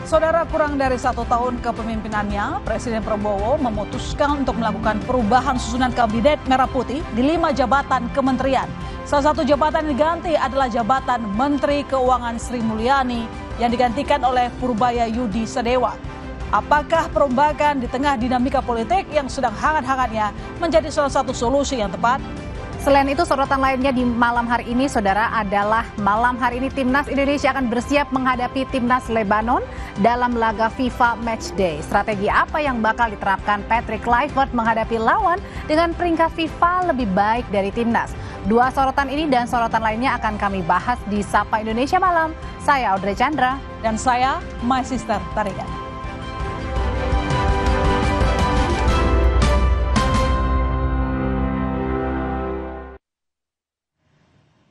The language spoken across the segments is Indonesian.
Saudara, kurang dari 1 tahun kepemimpinannya, Presiden Prabowo memutuskan untuk melakukan perubahan susunan kabinet merah putih di 5 jabatan kementerian. Salah satu jabatan yang diganti adalah jabatan Menteri Keuangan Sri Mulyani yang digantikan oleh Purbaya Yudi Sadewa. Apakah perombakan di tengah dinamika politik yang sedang hangat-hangatnya menjadi salah satu solusi yang tepat? Selain itu, sorotan lainnya di malam hari ini, saudara, adalah malam hari ini Timnas Indonesia akan bersiap menghadapi Timnas Lebanon dalam laga FIFA Matchday. Strategi apa yang bakal diterapkan Patrick Kluivert menghadapi lawan dengan peringkat FIFA lebih baik dari Timnas? Dua sorotan ini dan sorotan lainnya akan kami bahas di Sapa Indonesia Malam. Saya Audrey Chandra. Dan saya, My Sister Tarigan.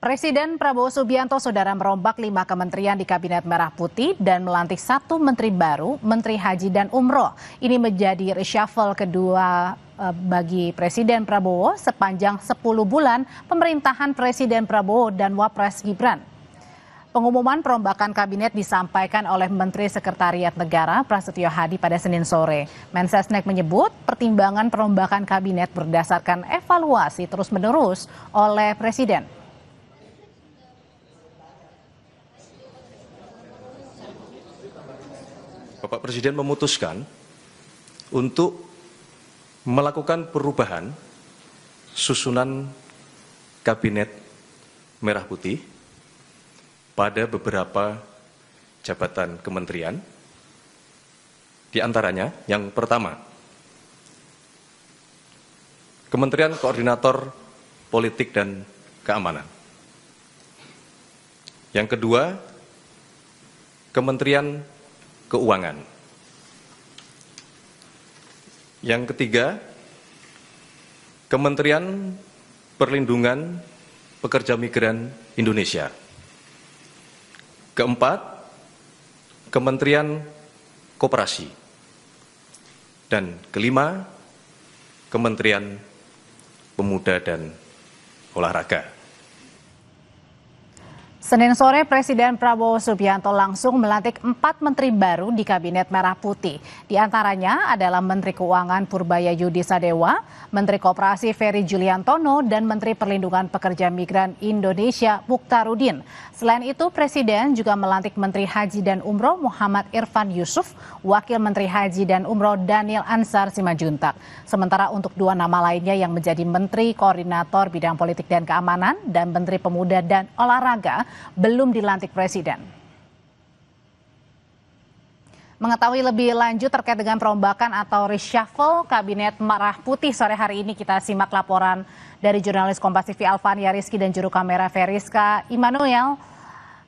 Presiden Prabowo Subianto, saudara, merombak 5 kementerian di Kabinet Merah Putih dan melantik 1 menteri baru, Menteri Haji dan Umroh. Ini menjadi reshuffle kedua bagi Presiden Prabowo sepanjang 10 bulan pemerintahan Presiden Prabowo dan Wapres Gibran. Pengumuman perombakan kabinet disampaikan oleh Menteri Sekretariat Negara Prasetyo Hadi pada Senin sore. Mensesnek menyebut pertimbangan perombakan kabinet berdasarkan evaluasi terus-menerus oleh Presiden. Bapak Presiden memutuskan untuk melakukan perubahan susunan Kabinet Merah Putih pada beberapa jabatan kementerian. Di antaranya, yang pertama, Kementerian Koordinator Politik dan Keamanan. Yang kedua, Kementerian Keuangan. Yang ketiga, Kementerian Perlindungan Pekerja Migran Indonesia. Keempat, Kementerian Koperasi. Dan kelima, Kementerian Pemuda dan Olahraga. Senin sore, Presiden Prabowo Subianto langsung melantik 4 menteri baru di Kabinet Merah Putih. Di antaranya adalah Menteri Keuangan Purbaya Yudi Sadewa, Menteri Koperasi Ferry Juliantono, dan Menteri Perlindungan Pekerja Migran Indonesia Mukhtarudin. Selain itu, Presiden juga melantik Menteri Haji dan Umroh Muhammad Irfan Yusuf, Wakil Menteri Haji dan Umroh Daniel Ansar Simanjuntak. Sementara untuk 2 nama lainnya yang menjadi Menteri Koordinator Bidang Politik dan Keamanan dan Menteri Pemuda dan Olahraga belum dilantik Presiden. Mengetahui lebih lanjut terkait dengan perombakan atau reshuffle Kabinet Merah Putih sore hari ini, kita simak laporan dari jurnalis Kompas TV Alfania Rizky dan juru kamera Veriska Immanuel.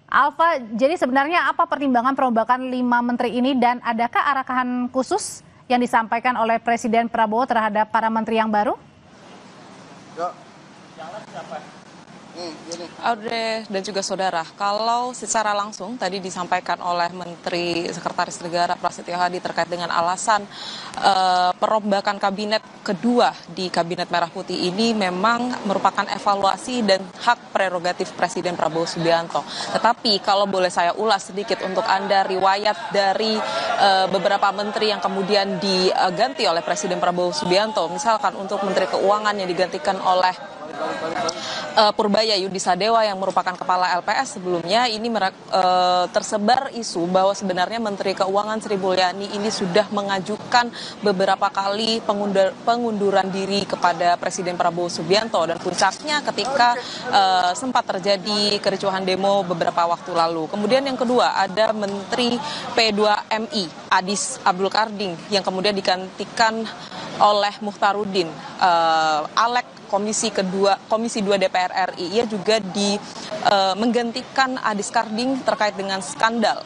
Alfa, jadi sebenarnya apa pertimbangan perombakan 5 menteri ini dan adakah arahan khusus yang disampaikan oleh Presiden Prabowo terhadap para menteri yang baru? Audrey dan juga saudara, kalau secara langsung tadi disampaikan oleh Menteri Sekretaris Negara Prasetyo Hadi terkait dengan alasan perombakan kabinet kedua di Kabinet Merah Putih ini memang merupakan evaluasi dan hak prerogatif Presiden Prabowo Subianto. Tetapi kalau boleh saya ulas sedikit untuk Anda riwayat dari beberapa menteri yang kemudian diganti oleh Presiden Prabowo Subianto. Misalkan untuk Menteri Keuangan yang digantikan oleh Purbaya Yudi Sadewa yang merupakan kepala LPS sebelumnya, ini tersebar isu bahwa sebenarnya Menteri Keuangan Sri Mulyani ini sudah mengajukan beberapa kali pengunduran diri kepada Presiden Prabowo Subianto, dan puncaknya ketika sempat terjadi kericuhan demo beberapa waktu lalu. Kemudian yang kedua ada Menteri P2MI Adis Abdul Karding yang kemudian digantikan oleh Mukhtarudin, Alek Komisi 2 DPR RI. Ia juga menggantikan Adis Karding terkait dengan skandal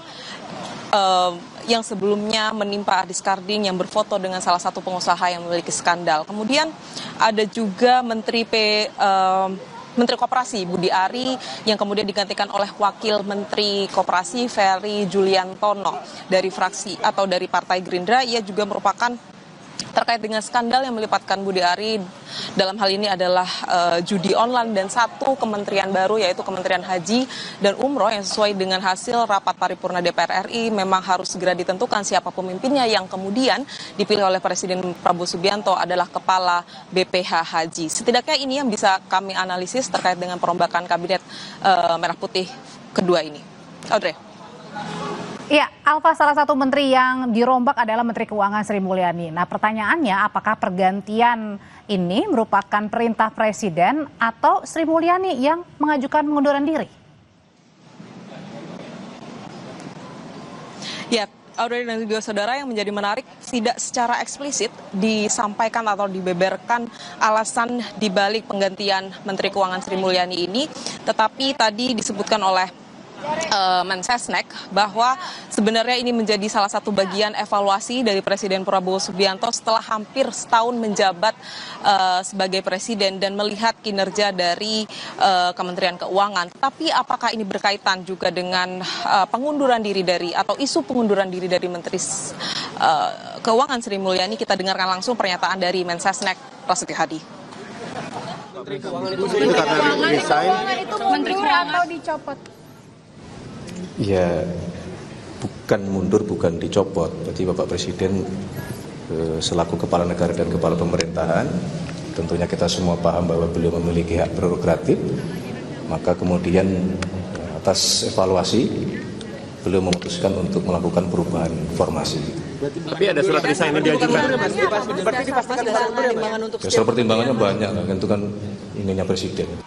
yang sebelumnya menimpa Adis Karding yang berfoto dengan salah satu pengusaha yang memiliki skandal. Kemudian ada juga Menteri Koperasi Budi Ari yang kemudian digantikan oleh Wakil Menteri Koperasi Ferry Juliantono dari fraksi atau dari Partai Gerindra. Ia juga merupakan terkait dengan skandal yang melibatkan Budi Ari. Dalam hal ini adalah judi online dan satu kementerian baru yaitu Kementerian Haji dan Umroh yang sesuai dengan hasil rapat paripurna DPR RI memang harus segera ditentukan siapa pemimpinnya yang kemudian dipilih oleh Presiden Prabowo Subianto adalah Kepala BPH Haji. Setidaknya ini yang bisa kami analisis terkait dengan perombakan kabinet Merah Putih kedua ini. Audrey. Ya, Alfa, salah satu menteri yang dirombak adalah Menteri Keuangan Sri Mulyani. Nah, pertanyaannya apakah pergantian ini merupakan perintah Presiden atau Sri Mulyani yang mengajukan pengunduran diri? Ya, Audrey dan juga saudara, yang menjadi menarik tidak secara eksplisit disampaikan atau dibeberkan alasan dibalik penggantian Menteri Keuangan Sri Mulyani ini, tetapi tadi disebutkan oleh Mensesnek bahwa sebenarnya ini menjadi salah satu bagian evaluasi dari Presiden Prabowo Subianto setelah hampir setahun menjabat sebagai presiden dan melihat kinerja dari Kementerian Keuangan. Tapi apakah ini berkaitan juga dengan pengunduran diri dari atau isu pengunduran diri dari Menteri Keuangan Sri Mulyani? Kita dengarkan langsung pernyataan dari Mensesnek Prasetyo Hadi. Menteri Keuangan itu mundur atau dicopot? Ya, bukan mundur, bukan dicopot. Jadi Bapak Presiden selaku kepala negara dan kepala pemerintahan, tentunya kita semua paham bahwa beliau memiliki hak prerogatif. Maka kemudian atas evaluasi beliau memutuskan untuk melakukan perubahan formasi. Tapi ada surat resign yang diajukan. Ya, soal pertimbangannya banyak, itu kan ininya Presiden.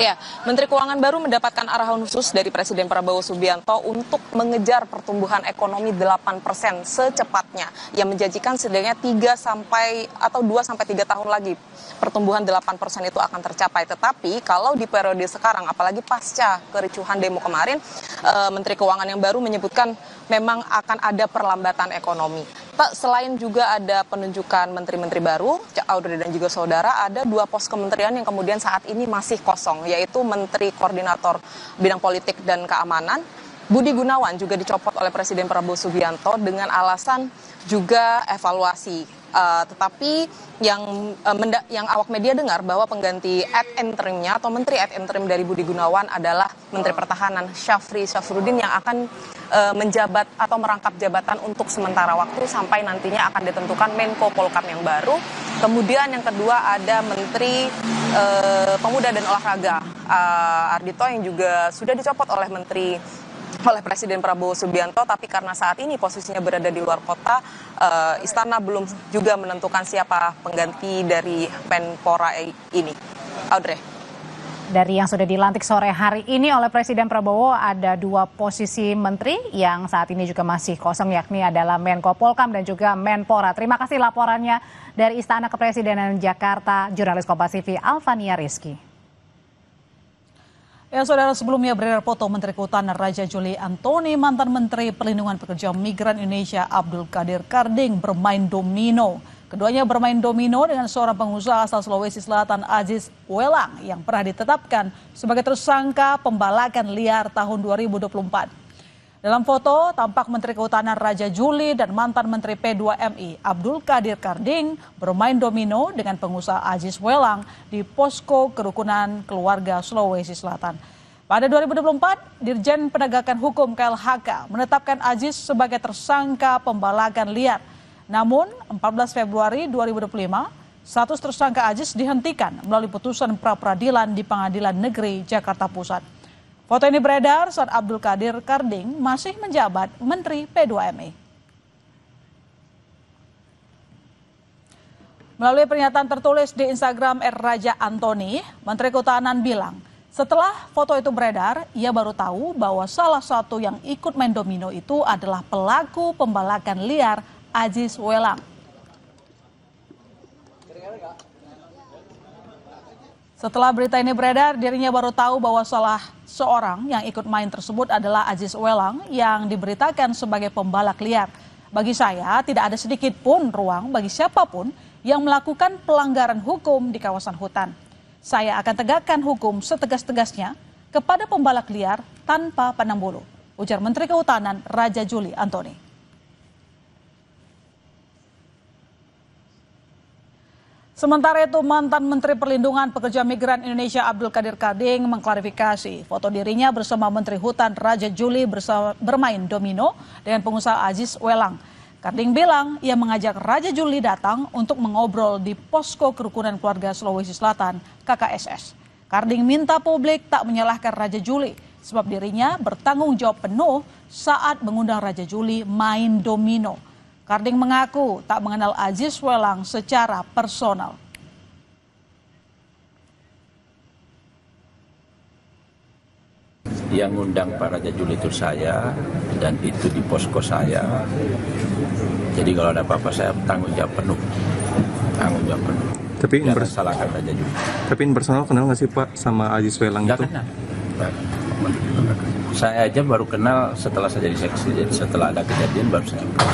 Ya, Menteri Keuangan baru mendapatkan arahan khusus dari Presiden Prabowo Subianto untuk mengejar pertumbuhan ekonomi 8% secepatnya, yang menjanjikan setidaknya 2 sampai 3 tahun lagi pertumbuhan 8% itu akan tercapai. Tetapi kalau di periode sekarang, apalagi pasca kericuhan demo kemarin, Menteri Keuangan yang baru menyebutkan memang akan ada perlambatan ekonomi. Selain juga ada penunjukan menteri-menteri baru, Audrey dan juga saudara, ada 2 pos kementerian yang kemudian saat ini masih kosong, yaitu Menteri Koordinator Bidang Politik dan Keamanan. Budi Gunawan juga dicopot oleh Presiden Prabowo Subianto dengan alasan juga evaluasi. Tetapi yang awak media dengar bahwa pengganti ad interimnya atau menteri ad interim dari Budi Gunawan adalah Menteri Pertahanan Syafri Syafruddin yang akan menjabat atau merangkap jabatan untuk sementara waktu sampai nantinya akan ditentukan Menko Polhukam yang baru. Kemudian yang kedua ada Menteri Pemuda dan Olahraga Ardhito yang juga sudah dicopot oleh Presiden Prabowo Subianto, tapi karena saat ini posisinya berada di luar kota, Istana belum juga menentukan siapa pengganti dari Menpora ini. Audrey. Dari yang sudah dilantik sore hari ini oleh Presiden Prabowo ada 2 posisi menteri yang saat ini juga masih kosong, yakni adalah Menko Polhukam dan juga Menpora. Terima kasih laporannya dari Istana Kepresidenan Jakarta, jurnalis Kompas TV Alfania Rizky. Ya, saudara, sebelumnya beredar foto Menteri Kehutanan Raja Juli Antoni, mantan Menteri Perlindungan Pekerja Migran Indonesia Abdul Qadir Karding bermain domino. Keduanya bermain domino dengan seorang pengusaha asal Sulawesi Selatan, Aziz Welang, yang pernah ditetapkan sebagai tersangka pembalakan liar tahun 2024. Dalam foto, tampak Menteri Kehutanan Raja Juli dan mantan Menteri P2MI Abdul Qadir Karding bermain domino dengan pengusaha Aziz Welang di posko kerukunan keluarga Sulawesi Selatan. Pada 2024, Dirjen Penegakan Hukum KLHK menetapkan Aziz sebagai tersangka pembalakan liar. Namun, 14 Februari 2025, status tersangka Aziz dihentikan melalui putusan pra-peradilan di Pengadilan Negeri Jakarta Pusat. Foto ini beredar saat Abdul Qadir Karding masih menjabat Menteri P2MI. Melalui pernyataan tertulis di Instagram @Raja Antoni, Menteri Kehutanan bilang, setelah foto itu beredar, ia baru tahu bahwa salah satu yang ikut main domino itu adalah pelaku pembalakan liar Aziz Welang. Setelah berita ini beredar, dirinya baru tahu bahwa salah seorang yang ikut main tersebut adalah Aziz Welang yang diberitakan sebagai pembalak liar. Bagi saya, tidak ada sedikit pun ruang bagi siapapun yang melakukan pelanggaran hukum di kawasan hutan. Saya akan tegakkan hukum setegas-tegasnya kepada pembalak liar tanpa pandang bulu, ujar Menteri Kehutanan Raja Juli Antoni. Sementara itu, mantan Menteri Perlindungan Pekerja Migran Indonesia Abdul Qadir Karding mengklarifikasi foto dirinya bersama Menteri Hutan Raja Juli bermain domino dengan pengusaha Aziz Welang. Karding bilang ia mengajak Raja Juli datang untuk mengobrol di Posko Kerukunan Keluarga Sulawesi Selatan (KKSS). Karding minta publik tak menyalahkan Raja Juli sebab dirinya bertanggung jawab penuh saat mengundang Raja Juli main domino. Karding mengaku tak mengenal Aziz Welang secara personal. Yang ngundang Pak Raja Juli itu saya, dan itu di posko saya. Jadi kalau ada apa-apa saya tanggung jawab penuh. Tanggung jawab penuh. Tapi jangan salahkan Raja Juli. Tapi in personal kenal nggak sih Pak sama Aziz Welang itu? Kenal. Saya aja baru kenal setelah saya jadi seksi. Jadi setelah ada kejadian baru saya kenal.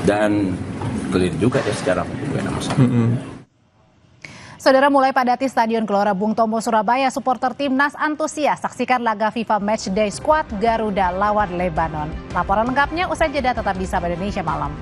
Dan clear juga ya secara hukum nama saya. Saudara, mulai padati Stadion Gelora Bung Tomo Surabaya, supporter timnas antusias saksikan laga FIFA Matchday Squad Garuda lawan Lebanon. Laporan lengkapnya usai jeda, tetap di Sabah Indonesia Malam.